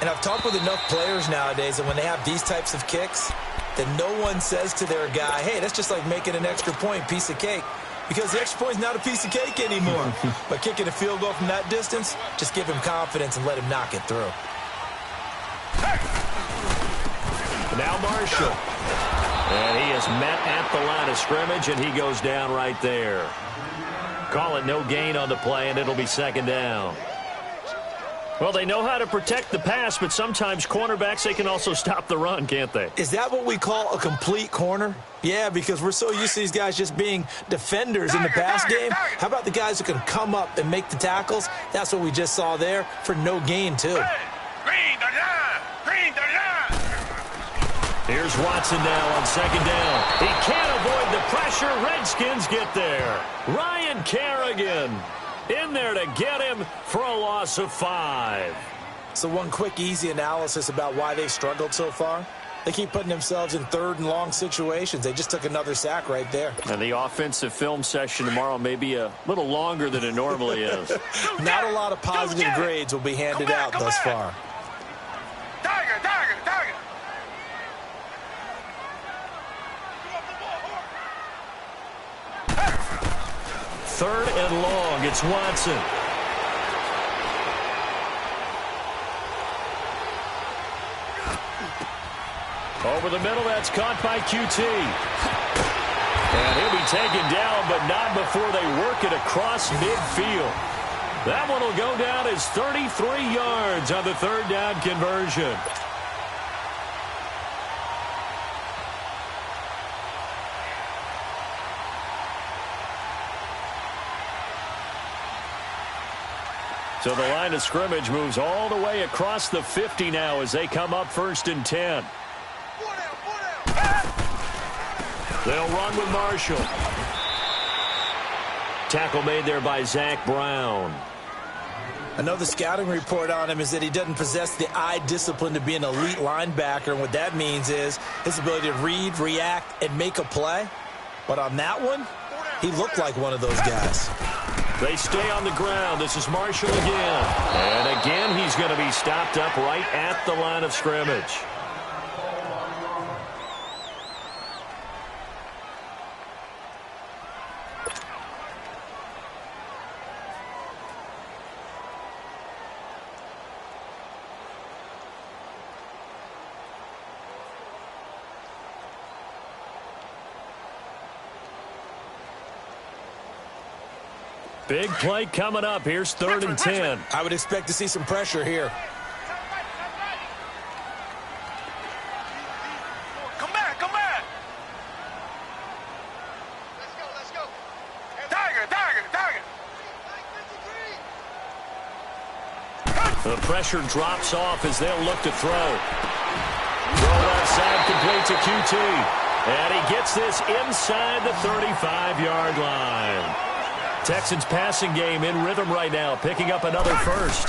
And I've talked with enough players nowadays that when they have these types of kicks, that no one says to their guy, hey, that's just like making an extra point, piece of cake. Because the extra point is not a piece of cake anymore. But kicking a field goal from that distance, just give him confidence and let him knock it through. Now Marshall. And he is met at the line of scrimmage, and he goes down right there. Call it no gain on the play, and it'll be second down. Well, they know how to protect the pass, but sometimes cornerbacks, they can also stop the run, can't they? Is that what we call a complete corner? Yeah, because we're so used to these guys just being defenders in the pass game. How about the guys who can come up and make the tackles? That's what we just saw there for no gain, too. Here's Watson now on second down. He can't avoid the pressure. Redskins get there. Ryan Kerrigan in there to get him for a loss of 5. So one quick, easy analysis about why they've struggled so far. They keep putting themselves in third and long situations. They just took another sack right there. And the offensive film session tomorrow may be a little longer than it normally is. Not a lot of positive grades will be handed out thus far. Third and long. It's Watson. Over the middle, that's caught by QT. And he'll be taken down, but not before they work it across midfield. That one will go down as 33 yards on the third down conversion. So the line of scrimmage moves all the way across the 50 now as they come up first and 10. They'll run with Marshall. Tackle made there by Zach Brown. I know the scouting report on him is that he doesn't possess the eye discipline to be an elite linebacker. And what that means is his ability to read, react, and make a play. But on that one, he looked like one of those guys. They stay on the ground. This is Marshall again. And again, he's going to be stopped up right at the line of scrimmage. Big play coming up. Here's third and 10. I would expect to see some pressure here. Come back. Let's go. Tiger. The pressure drops off as they'll look to throw. Throw left side complete to QT. And he gets this inside the 35-yard line. Texans passing game in rhythm right now, picking up another first.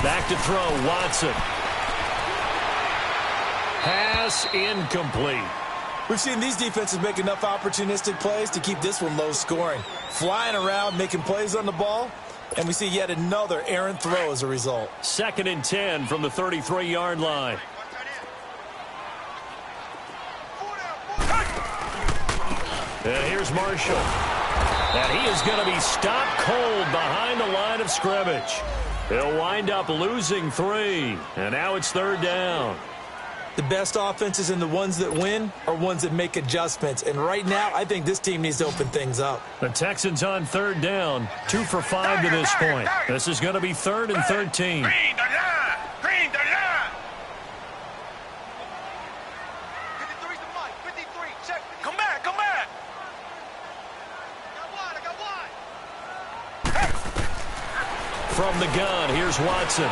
Back to throw, Watson. Pass incomplete. We've seen these defenses make enough opportunistic plays to keep this one low scoring. Flying around, making plays on the ball, and we see yet another errant throw as a result. Second and 10 from the 33-yard line. And here's Marshall. And he is going to be stopped cold behind the line of scrimmage. He'll wind up losing 3. And now it's third down. The best offenses and the ones that win are ones that make adjustments. And right now, I think this team needs to open things up. The Texans on third down. 2 for 5 to this point. This is going to be third and 13. Green the line. 53's the mic. 53. Check. Come back. From the gun, here's Watson.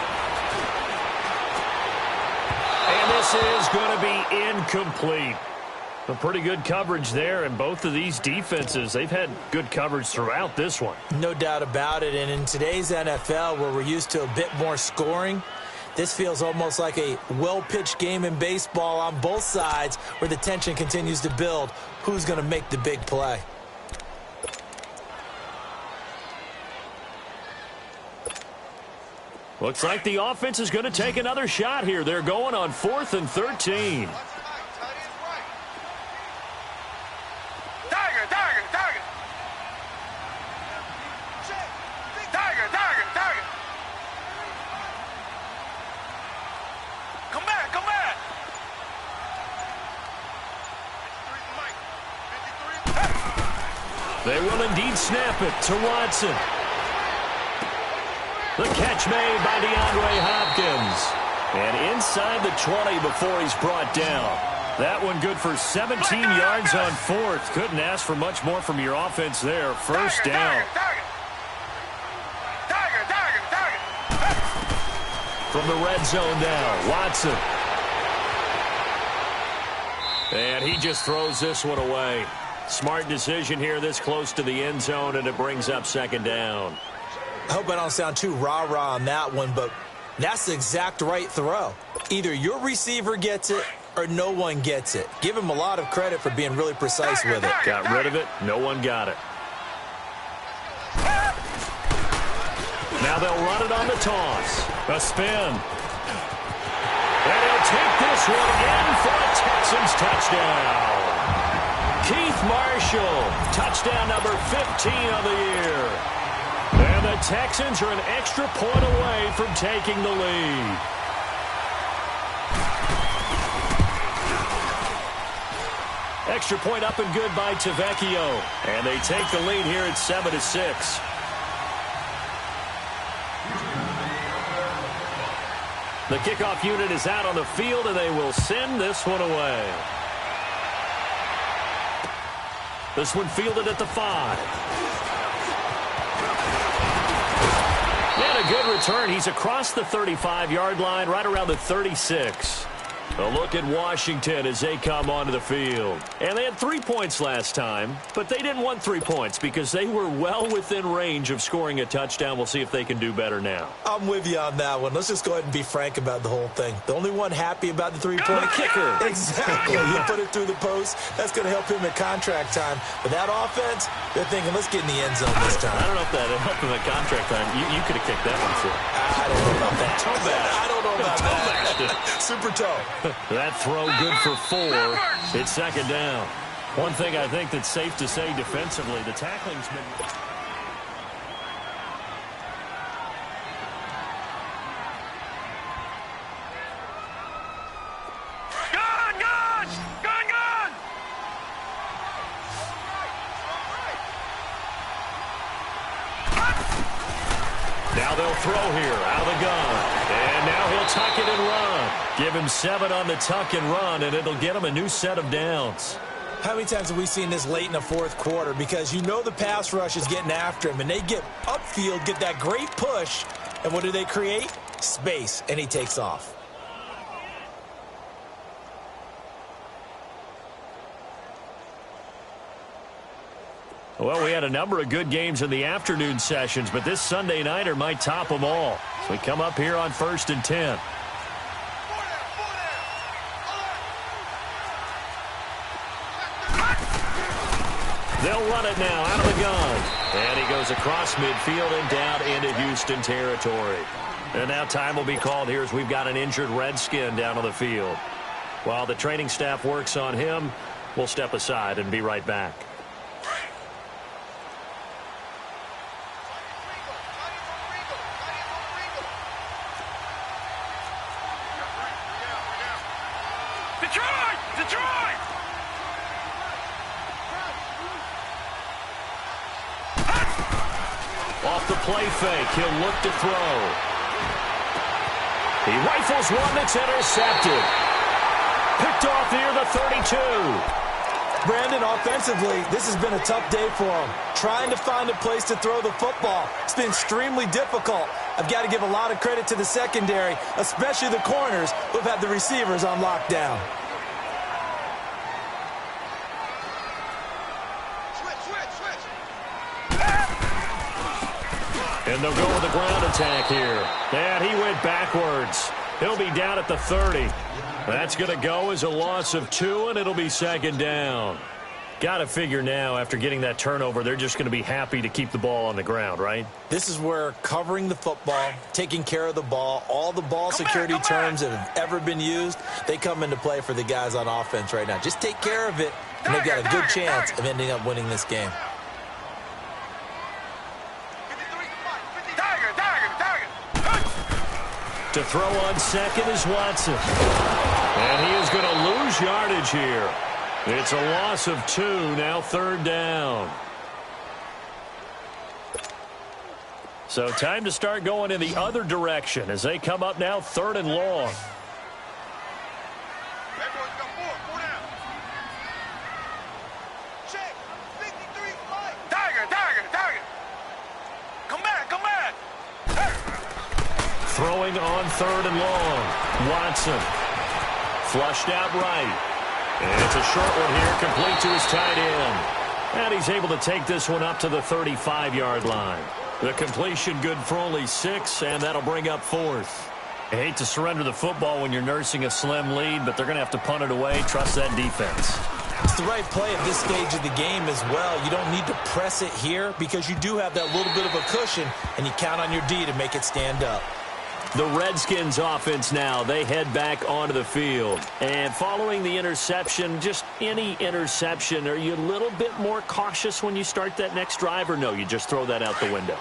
And this is going to be incomplete. A pretty good coverage there, and both of these defenses, they've had good coverage throughout this one. No doubt about it, and in today's NFL, where we're used to a bit more scoring, this feels almost like a well-pitched game in baseball on both sides where the tension continues to build. Who's going to make the big play? Looks like the offense is going to take another shot here. They're going on 4th and 13. Tiger. Come back. They will indeed snap it to Watson. The catch made by DeAndre Hopkins. And inside the 20 before he's brought down. That one good for 17 yards on fourth. Couldn't ask for much more from your offense there. First down. From the red zone now, Watson. And he just throws this one away. Smart decision here this close to the end zone, and it brings up second down. I hope I don't sound too rah-rah on that one, but that's the exact right throw. Either your receiver gets it or no one gets it. Give him a lot of credit for being really precise with it. Got rid of it. No one got it. Now they'll run it on the toss. A spin. And he'll take this one in for a Texans touchdown. Keith Marshall, touchdown number 15 of the year. And the Texans are an extra point away from taking the lead. Extra point up and good by Tavecchio. And they take the lead here at 7-6. The kickoff unit is out on the field, and they will send this one away. This one fielded at the 5. And a good return. He's across the 35-yard line, right around the 36. A look at Washington as they come onto the field. And they had 3 points last time, but they didn't want 3 points because they were well within range of scoring a touchdown. We'll see if they can do better now. I'm with you on that one. Let's just go ahead and be frank about the whole thing. The only one happy about the three-point kicker. Exactly. You put it through the post. That's going to help him at contract time. But that offense, they're thinking, let's get in the end zone this time. I don't know if that helped him at contract time. You could have kicked that one for. I don't know about that. Toe bash. I don't know about that. Super toe. That throw good for 4. It's second down. One thing I think that's safe to say defensively, the tackling's been... Now they'll throw here out of the gun. And now he'll tuck it and run. Give him 7 on the tuck and run, and it'll get him a new set of downs. How many times have we seen this late in the fourth quarter? Because you know the pass rush is getting after him, and they get upfield, get that great push, and what do they create? Space, and he takes off. Well, we had a number of good games in the afternoon sessions, but this Sunday nighter might top them all. So we come up here on 1st and 10. They'll run it now out of the gun. And he goes across midfield and down into Houston territory. And now time will be called here as we've got an injured Redskin down on the field. While the training staff works on him, we'll step aside and be right back. Detroit! Off the play fake, he'll look to throw. He rifles one that's intercepted. Picked off near the 32. Brandon, offensively, this has been a tough day for him. Trying to find a place to throw the football. It's been extremely difficult. I've got to give a lot of credit to the secondary, especially the corners who've had the receivers on lockdown. And they'll go with the ground attack here. And he went backwards. He'll be down at the 30. That's going to go as a loss of 2, and it'll be second down. Got to figure now, after getting that turnover, they're just going to be happy to keep the ball on the ground, right? This is where covering the football, taking care of the ball, all the ball security terms that have ever been used, they come into play for the guys on offense right now. Just take care of it, and they've got a good chance of ending up winning this game. To throw on second is Watson. And he is going to lose yardage here. It's a loss of 2, now third down. So time to start going in the other direction as they come up now 3rd and long. Throwing on 3rd and long. Watson. Flushed out right. And it's a short one here, complete to his tight end. And he's able to take this one up to the 35-yard line. The completion good for only 6, and that'll bring up 4th. I hate to surrender the football when you're nursing a slim lead, but they're going to have to punt it away. Trust that defense. It's the right play at this stage of the game as well. You don't need to press it here because you do have that little bit of a cushion, and you count on your D to make it stand up. The Redskins offense now, they head back onto the field. And following the interception, just any interception, are you a little bit more cautious when you start that next drive, or no, you just throw that out the window?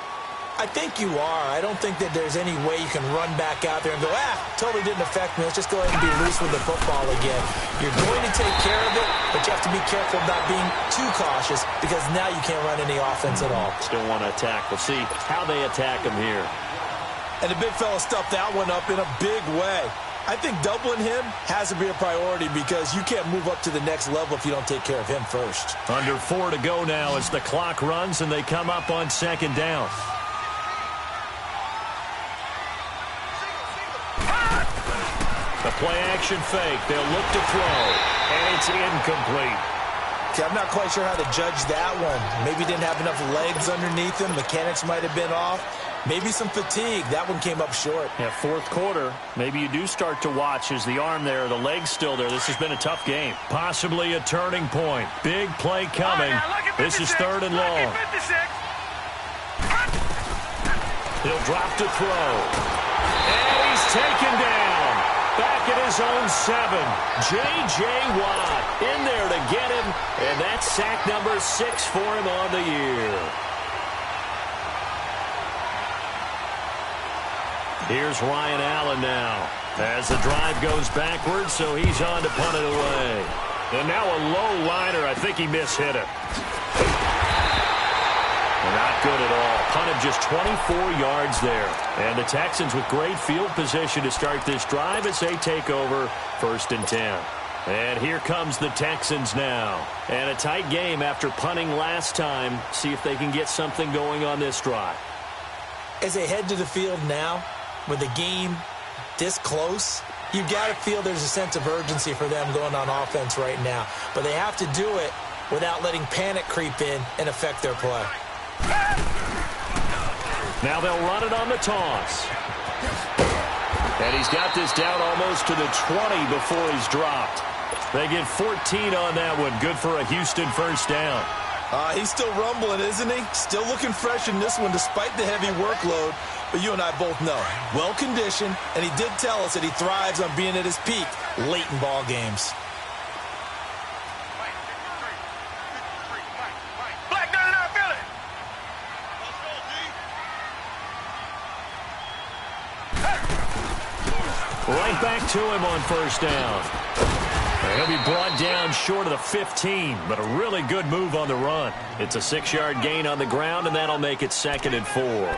I think you are. I don't think that there's any way you can run back out there and go, totally didn't affect me. Let's just go ahead and be loose with the football again. You're going to take care of it, but you have to be careful about being too cautious because now you can't run any offense at all. Still want to attack. We'll see how they attack him here. And the big fella stuffed that one up in a big way. I think doubling him has to be a priority because you can't move up to the next level if you don't take care of him first. Under 4 to go now as the clock runs and they come up on 2nd down. The play-action fake. They'll look to throw, and it's incomplete. Okay, I'm not quite sure how to judge that one. Maybe didn't have enough legs underneath him. Mechanics might have been off. Maybe some fatigue. That one came up short. Yeah, 4th quarter. Maybe you do start to watch as the arm there, the leg's still there. This has been a tough game. Possibly a turning point. Big play coming. This is 3rd and long. He'll drop to throw. And he's taken down. Back at his own 7. J.J. Watt in there to get him. And that's sack number 6 for him on the year. Here's Ryan Allen now as the drive goes backwards, so he's on to punt it away. And now a low liner. I think he mishit it. Not good at all. Punted just 24 yards there. And the Texans with great field position to start this drive as they take over 1st and 10. And here comes the Texans now. And a tight game after punting last time. See if they can get something going on this drive. As they head to the field now, with the game this close, you've got to feel there's a sense of urgency for them going on offense right now. But they have to do it without letting panic creep in and affect their play. Now they'll run it on the toss. And he's got this down almost to the 20 before he's dropped. They get 14 on that one. Good for a Houston 1st down. He's still rumbling, isn't he? Still looking fresh in this one despite the heavy workload. But you and I both know, well-conditioned, and he did tell us that he thrives on being at his peak late in ball games. Right back to him on 1st down. He'll be brought down short of the 15, but a really good move on the run. It's a 6-yard gain on the ground, and that'll make it 2nd and 4.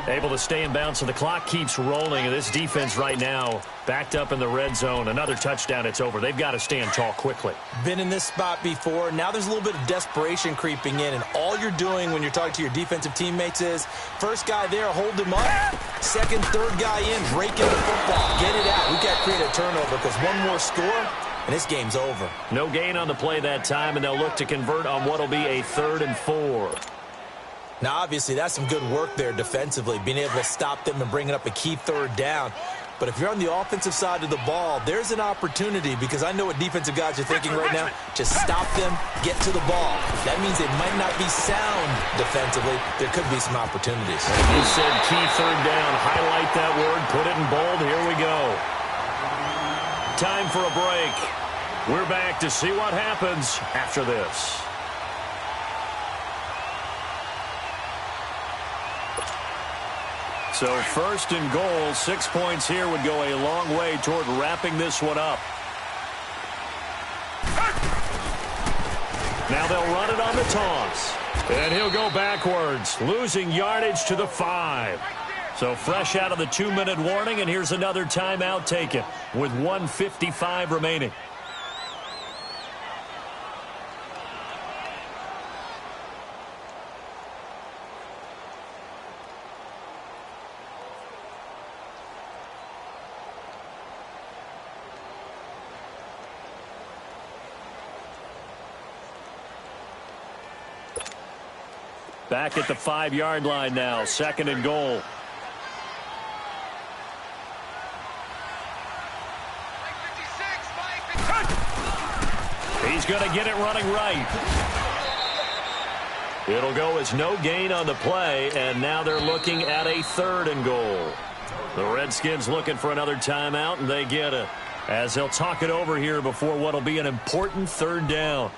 Able to stay in bounds, so the clock keeps rolling. And this defense right now backed up in the red zone. Another touchdown, it's over. They've got to stand tall quickly. Been in this spot before. Now there's a little bit of desperation creeping in. And all you're doing when you're talking to your defensive teammates is, first guy there, hold him up. Second, third guy in, break in the football. Get it out. We've got to create a turnover because one more score, and this game's over. No gain on the play that time, and they'll look to convert on what will be a 3rd and 4. Now, obviously, that's some good work there defensively, being able to stop them and bringing up a key 3rd down. But if you're on the offensive side of the ball, there's an opportunity because I know what defensive guys are thinking right now. Just stop them, get to the ball. That means they might not be sound defensively. There could be some opportunities. You said key 3rd down. Highlight that word. Put it in bold. Here we go. Time for a break. We're back to see what happens after this. So 1st and goal, 6 points here would go a long way toward wrapping this one up. Now they'll run it on the toss. And he'll go backwards, losing yardage to the 5. So fresh out of the 2-minute warning, and here's another timeout taken with 1:55 remaining. Back at the 5-yard line now, 2nd and goal. He's going to get it running right. It'll go as no gain on the play, and now they're looking at a 3rd and goal. The Redskins looking for another timeout, and they get it, as they'll talk it over here before what'll be an important 3rd down.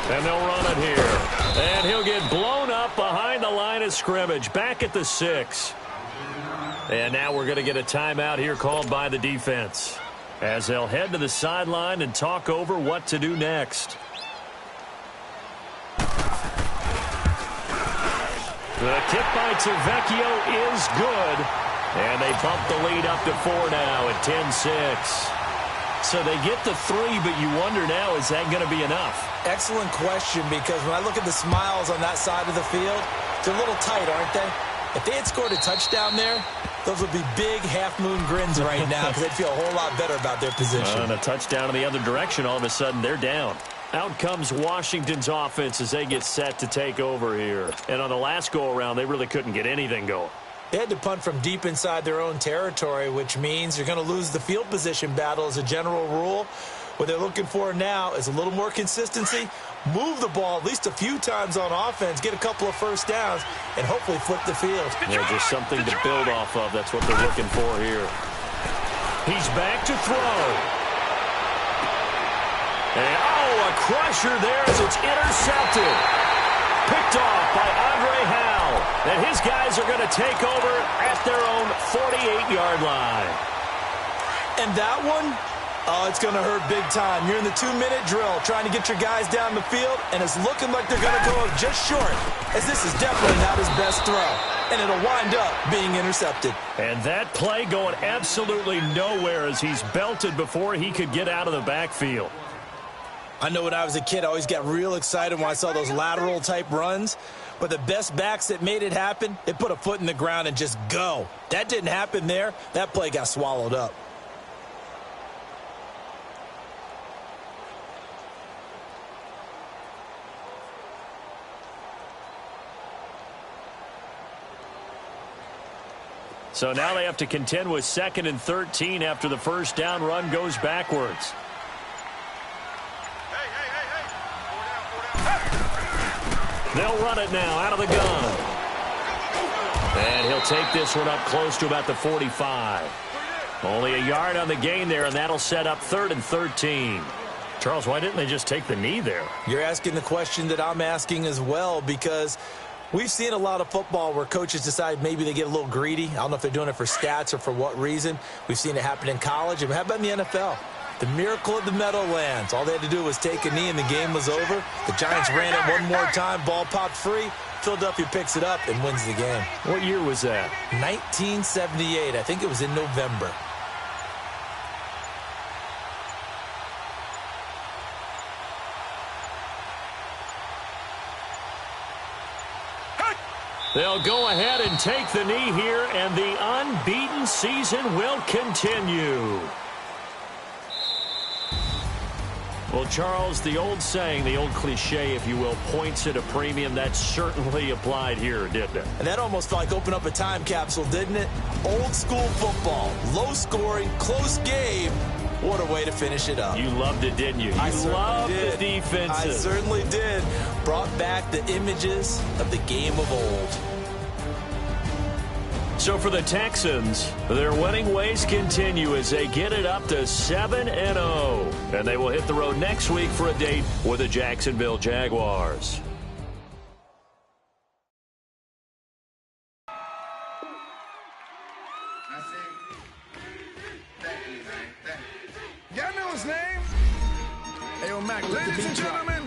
And they'll run it here. And he'll get blown up behind the line of scrimmage, back at the 6. And now we're going to get a timeout here called by the defense, as they'll head to the sideline and talk over what to do next. The kick by Tavecchio is good. And they bump the lead up to 4 now at 10-6. So they get the 3, but you wonder now, is that going to be enough? Excellent question, because when I look at the smiles on that side of the field, they're a little tight, aren't they? If they had scored a touchdown there, those would be big half-moon grins right now, because they'd feel a whole lot better about their position. And a touchdown in the other direction, all of a sudden they're down. Out comes Washington's offense as they get set to take over here. And on the last go-around, they really couldn't get anything going. They had to punt from deep inside their own territory, which means you're going to lose the field position battle as a general rule. What they're looking for now is a little more consistency, move the ball at least a few times on offense, get a couple of first downs, and hopefully flip the field. Yeah, just something to build off of. That's what they're looking for here. He's back to throw. And, a crusher there as it's intercepted. Picked off by Andre Howell. And his guys are going to take over at their own 48-yard line. And that one, it's going to hurt big time. You're in the 2-minute drill trying to get your guys down the field, and it's looking like they're going to go just short, as this is definitely not his best throw. And it'll wind up being intercepted. And that play going absolutely nowhere as he's belted before he could get out of the backfield. I know when I was a kid, I always got real excited when I saw those lateral-type runs. But the best backs that made it happen, they put a foot in the ground and just go. That didn't happen there. That play got swallowed up. So now they have to contend with 2nd and 13 after the first down run goes backwards. They'll run it now out of the gun. And he'll take this one up close to about the 45. Only a yard on the gain there, and that'll set up 3rd and 13. Charles, why didn't they just take the knee there? You're asking the question that I'm asking as well, because we've seen a lot of football where coaches decide maybe they get a little greedy. I don't know if they're doing it for stats or for what reason. We've seen it happen in college. And how about in the NFL? The miracle of the Meadowlands. All they had to do was take a knee and the game was over. The Giants ran it one more time. Ball popped free. Philadelphia picks it up and wins the game. What year was that? 1978. I think it was in November. They'll go ahead and take the knee here, and the unbeaten season will continue. Well, Charles, the old saying, the old cliche, if you will, points at a premium, that certainly applied here, didn't it? And that almost felt like opened up a time capsule, didn't it? Old school football, low scoring, close game. What a way to finish it up. You loved it, didn't you? You loved the defenses. I certainly did. Brought back the images of the game of old. So for the Texans, their winning ways continue as they get it up to 7-0. And they will hit the road next week for a date with the Jacksonville Jaguars. Y'all know his name? Hey, yo, Mac, Ladies and gentlemen,